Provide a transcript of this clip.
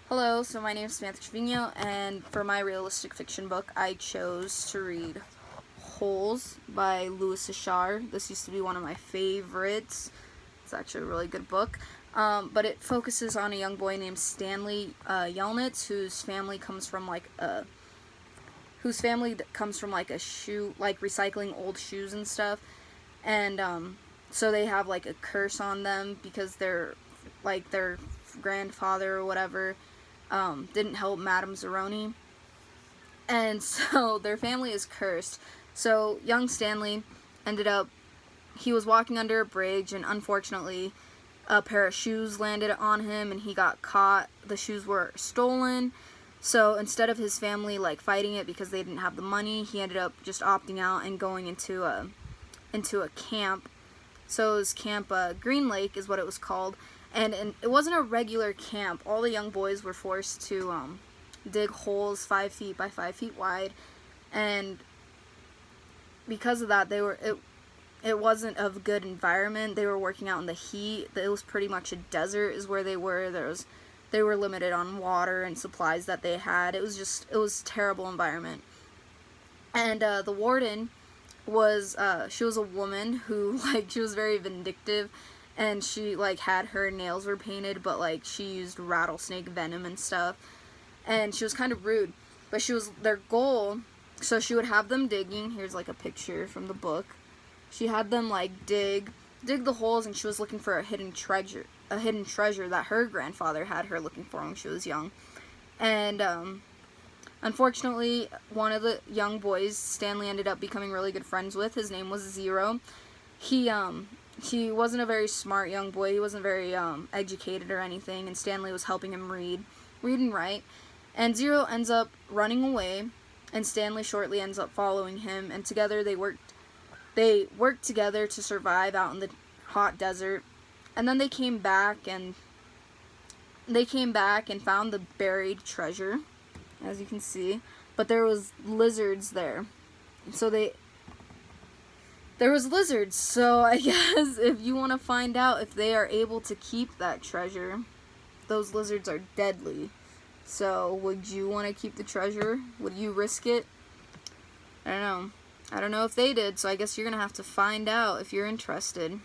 Hello, so my name is Samantha Trevino, and for my realistic fiction book, I chose to read Holes by Louis Achar. This used to be one of my favorites. It's actually a really good book. But it focuses on a young boy named Stanley Yelnats, whose family comes from like a shoe, like recycling old shoes and stuff. And so they have like a curse on them because their grandfather or whatever didn't help Madame Zeroni, and so their family is cursed. So young Stanley he was walking under a bridge, and unfortunately a pair of shoes landed on him and he got caught. The shoes were stolen, so instead of his family like fighting it because they didn't have the money, he ended up just opting out and going into a camp. So it was Camp Green Lake is what it was called. And it wasn't a regular camp. All the young boys were forced to dig holes 5 feet by 5 feet wide, and because of that, it wasn't a good environment. They were working out in the heat. It was pretty much a desert is where they were. They were limited on water and supplies that they had. It was a terrible environment. And the warden was she was a woman who she was very vindictive. And she had her nails were painted, but she used rattlesnake venom and stuff. And she was kind of rude. But their goal, so she would have them digging. Here's a picture from the book. She had them dig the holes, and she was looking for a hidden treasure that her grandfather had her looking for when she was young. And unfortunately, one of the young boys Stanley ended up becoming really good friends with. His name was Zero. He wasn't a very smart young boy. He wasn't very educated or anything, and Stanley was helping him read and write. And Zero ends up running away, and Stanley shortly ends up following him, and together they worked together to survive out in the hot desert. And then they came back and found the buried treasure, as you can see, but there was lizards there. There was lizards, so I guess if you want to find out if they are able to keep that treasure, those lizards are deadly. So would you want to keep the treasure? Would you risk it? I don't know. I don't know if they did, so I guess you're going to have to find out if you're interested.